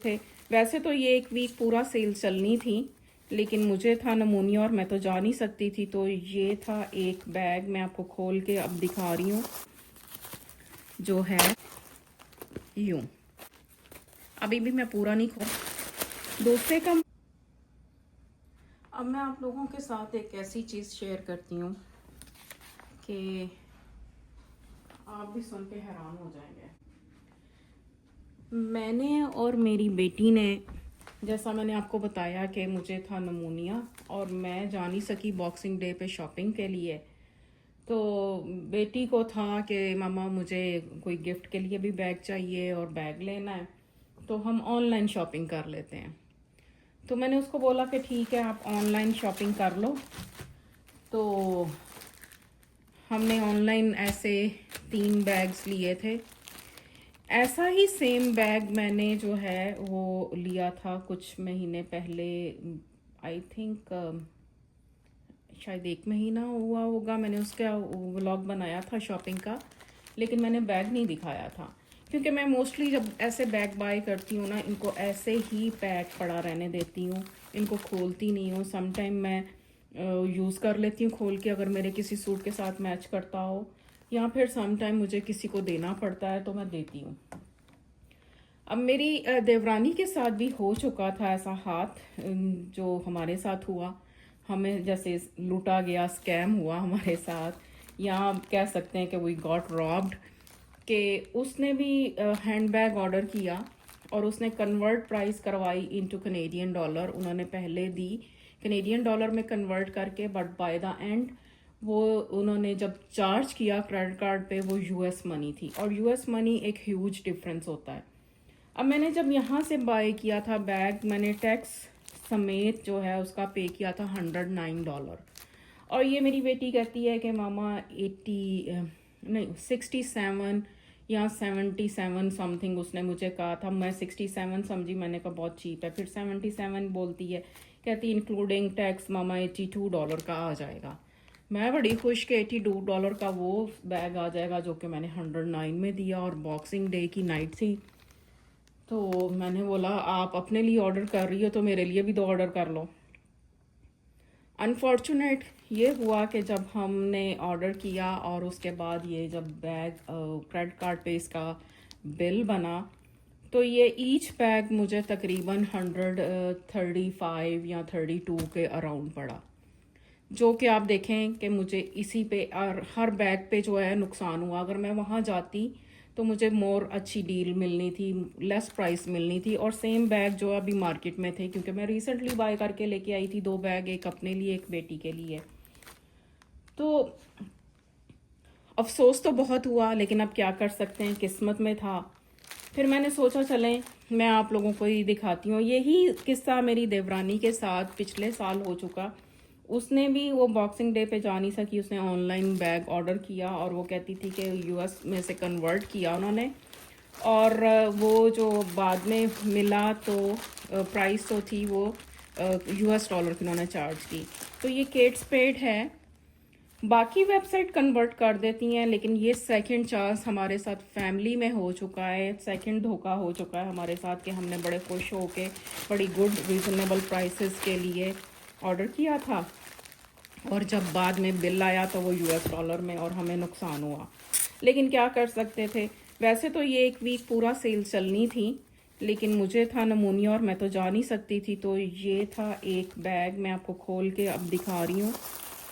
थे। वैसे तो ये एक वीक पूरा सेल चलनी थी, लेकिन मुझे था नमूनिया और मैं तो जा नहीं सकती थी। तो ये था एक बैग, मैं आपको खोल के अब दिखा रही हूँ, जो है यूं। अभी भी मैं पूरा नहीं खोल, दूसरे का। अब मैं आप लोगों के साथ एक ऐसी चीज़ शेयर करती हूँ कि आप भी सुन के हैरान हो जाएंगे। मैंने और मेरी बेटी ने, जैसा मैंने आपको बताया कि मुझे था नमूनिया और मैं जा नहीं सकी बॉक्सिंग डे पे शॉपिंग के लिए। तो बेटी को था कि मामा मुझे कोई गिफ्ट के लिए भी बैग चाहिए और बैग लेना है, तो हम ऑनलाइन शॉपिंग कर लेते हैं। तो मैंने उसको बोला कि ठीक है आप ऑनलाइन शॉपिंग कर लो। तो हमने ऑनलाइन ऐसे 3 बैग्स लिए थे। ऐसा ही सेम बैग मैंने जो है वो लिया था कुछ महीने पहले, आई थिंक शायद 1 महीना हुआ होगा। मैंने उसका व्लॉग बनाया था शॉपिंग का, लेकिन मैंने बैग नहीं दिखाया था क्योंकि मैं मोस्टली जब ऐसे बैग बाय करती हूँ ना, इनको ऐसे ही पैक पड़ा रहने देती हूँ, इनको खोलती नहीं हूँ। समटाइम मैं यूज़ कर लेती हूँ खोल के, अगर मेरे किसी सूट के साथ मैच करता हो, या फिर समटाइम मुझे किसी को देना पड़ता है तो मैं देती हूँ। अब मेरी देवरानी के साथ भी हो चुका था ऐसा हाथ, जो हमारे साथ हुआ। हमें जैसे लूटा गया, स्कैम हुआ हमारे साथ, या आप कह सकते हैं कि वी गॉट रॉब्ड। कि उसने भी हैंडबैग ऑर्डर किया और उसने कन्वर्ट प्राइस करवाई इनटू कनेडियन डॉलर। उन्होंने पहले दी कनेडियन डॉलर में कन्वर्ट करके, बट बाय द एंड वो उन्होंने जब चार्ज किया क्रेडिट कार्ड पे, वो यूएस मनी थी, और यूएस मनी एक ह्यूज डिफरेंस होता है। अब मैंने जब यहाँ से बाय किया था बैग, मैंने टैक्स समेत जो है उसका पे किया था $109। और ये मेरी बेटी कहती है कि मामा 80 नहीं 67 या 77 समथिंग उसने मुझे कहा था। मैं 67 समझी, मैंने कहा बहुत चीप है। फिर 77 बोलती है, कहती इंक्लूडिंग टैक्स मामा $82 का आ जाएगा। मैं बड़ी खुश कि $82 का वो बैग आ जाएगा जो कि मैंने 109 में दिया, और बॉक्सिंग डे की नाइट थी। तो मैंने बोला आप अपने लिए ऑर्डर कर रही हो तो मेरे लिए भी 2 ऑर्डर कर लो। अनफॉर्चुनेट ये हुआ कि जब हमने ऑर्डर किया और उसके बाद ये जब बैग क्रेडिट कार्ड पे इसका बिल बना, तो ये ईच बैग मुझे तकरीबन 135 या 32 के अराउंड पड़ा। जो कि आप देखें कि मुझे इसी पे और हर बैग पे जो है नुकसान हुआ। अगर मैं वहाँ जाती तो मुझे मोर अच्छी डील मिलनी थी, लेस प्राइस मिलनी थी, और सेम बैग जो अभी मार्केट में थे, क्योंकि मैं रिसेंटली बाय करके लेके आई थी 2 बैग, एक अपने लिए एक बेटी के लिए। तो अफसोस तो बहुत हुआ, लेकिन अब क्या कर सकते हैं, किस्मत में था। फिर मैंने सोचा चलें मैं आप लोगों को ही दिखाती हूँ। यही किस्सा मेरी देवरानी के साथ पिछले साल हो चुका। उसने भी वो बॉक्सिंग डे पे जा नहीं सकी, उसने ऑनलाइन बैग ऑर्डर किया और वो कहती थी कि यूएस में से कन्वर्ट किया उन्होंने, और वो जो बाद में मिला तो प्राइस तो थी वो यूएस डॉलर की उन्होंने चार्ज की। तो ये केट स्पेड है। बाकी वेबसाइट कन्वर्ट कर देती हैं, लेकिन ये सेकंड चांस हमारे साथ फैमिली में हो चुका है, सेकंड धोखा हो चुका है हमारे साथ कि हमने बड़े खुश हो के बड़ी गुड रीज़नेबल प्राइसेस के लिए ऑर्डर किया था, और जब बाद में बिल आया तो वो यूएस डॉलर में, और हमें नुकसान हुआ। लेकिन क्या कर सकते थे। वैसे तो ये एक वीक पूरा सेल चलनी थी, लेकिन मुझे था नमूनिया और मैं तो जा नहीं सकती थी। तो ये था एक बैग, मैं आपको खोल के अब दिखा रही हूँ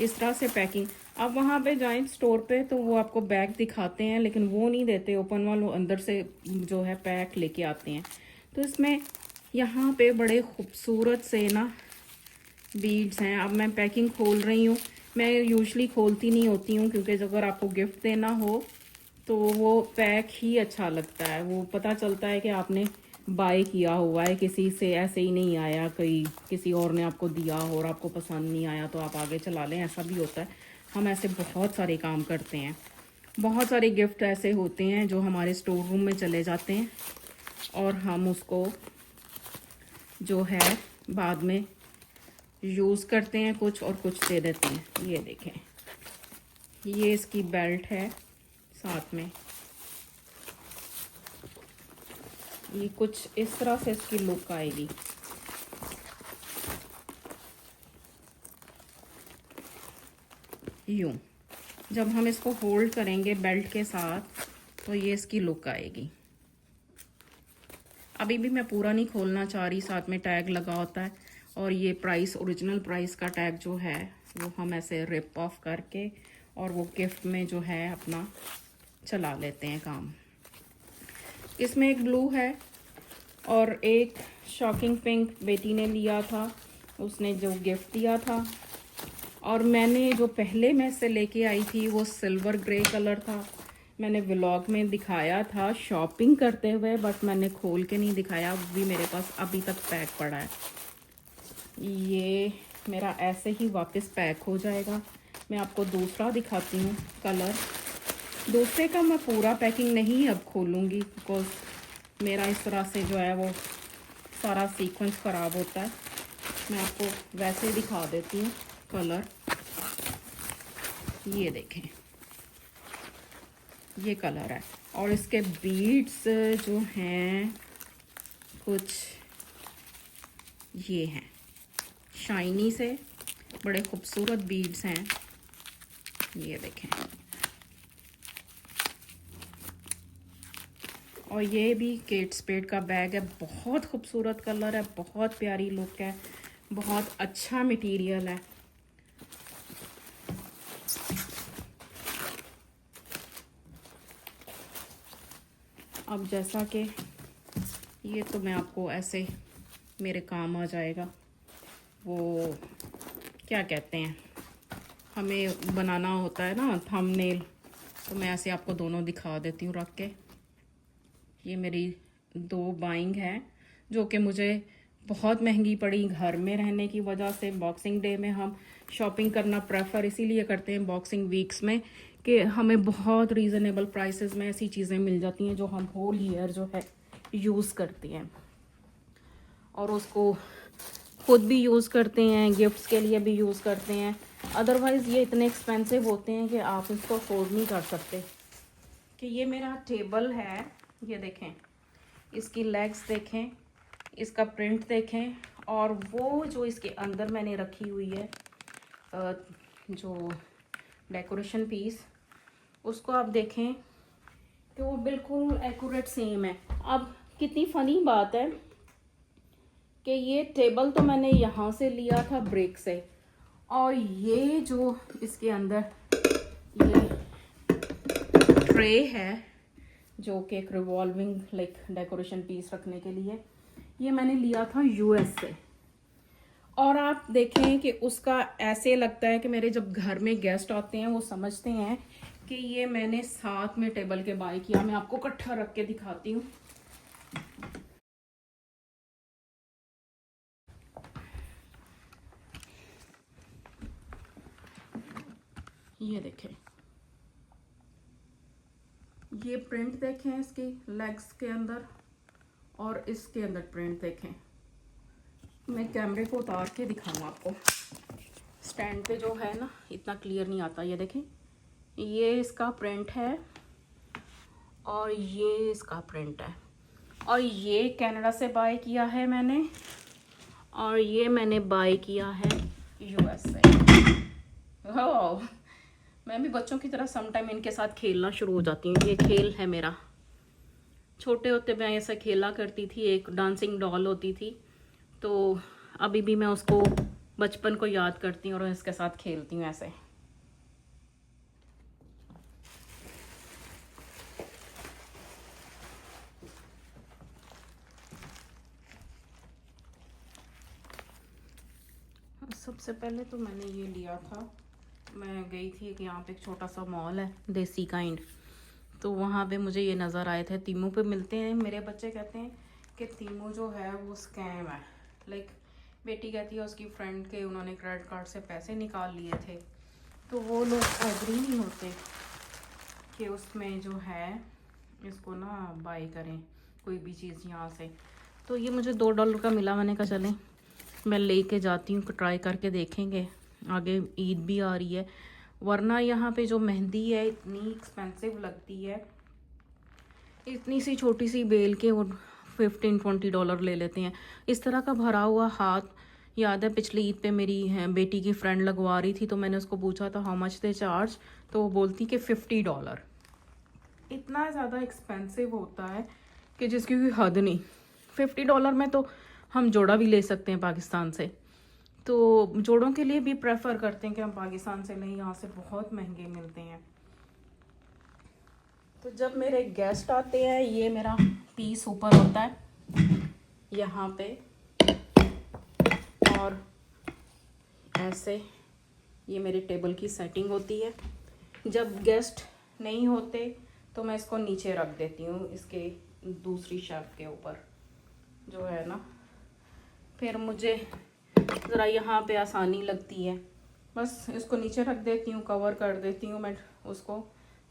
इस तरह से पैकिंग। आप वहाँ पे जाएं स्टोर पे तो वो आपको बैग दिखाते हैं, लेकिन वो नहीं देते ओपन वाल, वो अंदर से जो है पैक लेके आते हैं। तो इसमें यहाँ पे बड़े खूबसूरत से ना बीड्स हैं। अब मैं पैकिंग खोल रही हूँ। मैं यूजुअली खोलती नहीं होती हूँ, क्योंकि अगर आपको गिफ्ट देना हो तो वो पैक ही अच्छा लगता है। वो पता चलता है कि आपने बाय किया हुआ है, किसी से ऐसे ही नहीं आया, कोई किसी और ने आपको दिया हो और आपको पसंद नहीं आया तो आप आगे चला लें, ऐसा भी होता है। हम ऐसे बहुत सारे काम करते हैं। बहुत सारे गिफ्ट ऐसे होते हैं जो हमारे स्टोर रूम में चले जाते हैं, और हम उसको जो है बाद में यूज़ करते हैं कुछ, और कुछ दे देते हैं। ये देखें, ये इसकी बेल्ट है साथ में, ये कुछ इस तरह से इसकी लुक आएगी। यूं जब हम इसको होल्ड करेंगे बेल्ट के साथ तो ये इसकी लुक आएगी। अभी भी मैं पूरा नहीं खोलना चाह रही, साथ में टैग लगा होता है और ये प्राइस, ओरिजिनल प्राइस का टैग जो है वो हम ऐसे रिप ऑफ करके और वो गिफ्ट में जो है अपना चला लेते हैं काम। इसमें एक ब्लू है और एक शॉकिंग पिंक बेटी ने लिया था, उसने जो गिफ्ट दिया था। और मैंने जो पहले मैं से लेके आई थी वो सिल्वर ग्रे कलर था। मैंने व्लॉग में दिखाया था शॉपिंग करते हुए, बट मैंने खोल के नहीं दिखाया, भी मेरे पास अभी तक पैक पड़ा है। ये मेरा ऐसे ही वापस पैक हो जाएगा। मैं आपको दूसरा दिखाती हूँ कलर। दूसरे का मैं पूरा पैकिंग नहीं अब खोलूँगी, बिकॉज मेरा इस तरह से जो है वो सारा सीक्वेंस ख़राब होता है। मैं आपको वैसे ही दिखा देती हूँ कलर। ये देखें, ये कलर है और इसके बीड्स जो हैं कुछ ये हैं, शाइनी से बड़े खूबसूरत बीड्स हैं। ये देखें, और ये भी केट स्पेड का बैग है। बहुत खूबसूरत कलर है, बहुत प्यारी लुक है, बहुत अच्छा मटेरियल है। अब जैसा कि ये तो मैं आपको ऐसे मेरे काम आ जाएगा, वो क्या कहते हैं, हमें बनाना होता है ना थंबनेल, तो मैं ऐसे आपको दोनों दिखा देती हूँ रख के। ये मेरी 2 बाइंग है जो कि मुझे बहुत महंगी पड़ी घर में रहने की वजह से। बॉक्सिंग डे में हम शॉपिंग करना प्रेफर इसीलिए करते हैं बॉक्सिंग वीक्स में कि हमें बहुत रीज़नेबल प्राइसेस में ऐसी चीज़ें मिल जाती हैं जो हम होल ईयर जो है यूज़ करते हैं और उसको खुद भी यूज़ करते हैं, गिफ्ट्स के लिए भी यूज़ करते हैं। अदरवाइज़ ये इतने एक्सपेंसिव होते हैं कि आप इसको अफोर्ड नहीं कर सकते। कि ये मेरा टेबल है, ये देखें, इसकी लेग्स देखें, इसका प्रिंट देखें, और वो जो इसके अंदर मैंने रखी हुई है जो डेकोरेशन पीस, उसको आप देखें कि वो बिल्कुल एक्यूरेट सेम है। अब कितनी फ़नी बात है कि ये टेबल तो मैंने यहाँ से लिया था ब्रेक से, और ये जो इसके अंदर ये ट्रे है जो कि एक रिवॉल्विंग लाइक डेकोरेशन पीस रखने के लिए, ये मैंने लिया था यूएस से। और आप देखें कि उसका ऐसे लगता है कि मेरे जब घर में गेस्ट आते हैं वो समझते हैं कि ये मैंने साथ में टेबल के बाय किया। मैं आपको इकट्ठा रख के दिखाती हूँ। ये देखें, ये प्रिंट देखें इसकी लेग्स के अंदर, और इसके अंदर प्रिंट देखें। मैं कैमरे को उतार के दिखाऊँ आपको, स्टैंड पे जो है ना इतना क्लियर नहीं आता। ये देखें, ये इसका प्रिंट है और ये इसका प्रिंट है, और ये कनाडा से बाय किया है मैंने, और ये मैंने बाय किया है यूएस से। ओह, मैं भी बच्चों की तरह समटाइम इनके साथ खेलना शुरू हो जाती हूँ। ये खेल है मेरा। छोटे होते मैं ऐसा खेला करती थी, एक डांसिंग डॉल होती थी, तो अभी भी मैं उसको बचपन को याद करती हूँ और इसके साथ खेलती हूँ ऐसे। सबसे पहले तो मैंने ये लिया था, मैं गई थी कि यहाँ पे एक छोटा सा मॉल है देसी काइंड, तो वहाँ पे मुझे ये नज़र आए थे। तीमू पे मिलते हैं। मेरे बच्चे कहते हैं कि तीमू जो है वो स्कैम है। लाइक बेटी कहती है उसकी फ्रेंड के उन्होंने क्रेडिट कार्ड से पैसे निकाल लिए थे, तो वो लोग एग्री नहीं होते कि उसमें जो है इसको ना बाय करें कोई भी चीज़ यहाँ से। तो ये मुझे $2 का मिला। मैंने कहा चलें मैं लेके जाती हूँ, ट्राई करके देखेंगे। आगे ईद भी आ रही है, वरना यहाँ पे जो मेहंदी है इतनी एक्सपेंसिव लगती है। इतनी सी छोटी सी बेल के वो $15-20 ले लेते हैं। इस तरह का भरा हुआ हाथ याद है पिछली ईद पे मेरी बेटी की फ्रेंड लगवा रही थी, तो मैंने उसको पूछा था हाउ मच दे चार्ज, तो वो बोलती कि $50। इतना ज़्यादा एक्सपेंसिव होता है कि जिसकी कोई हद नहीं। $50 में तो हम जोड़ा भी ले सकते हैं पाकिस्तान से, तो जोड़ों के लिए भी प्रेफर करते हैं कि हम पाकिस्तान से लें, यहाँ से बहुत महंगे मिलते हैं। तो जब मेरे गेस्ट आते हैं, ये मेरा पीस ऊपर होता है यहाँ पे, और ऐसे ये मेरे टेबल की सेटिंग होती है। जब गेस्ट नहीं होते तो मैं इसको नीचे रख देती हूँ, इसके दूसरी शेल्फ के ऊपर जो है ना, फिर मुझे ज़रा यहाँ पे आसानी लगती है, बस इसको नीचे रख देती हूँ, कवर कर देती हूँ मैं उसको,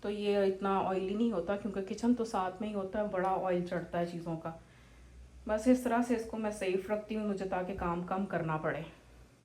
तो ये इतना ऑयली नहीं होता, क्योंकि किचन तो साथ में ही होता है, बड़ा ऑयल चढ़ता है चीज़ों का। बस इस तरह से इसको मैं सेफ रखती हूँ मुझे, ताकि काम कम करना पड़े।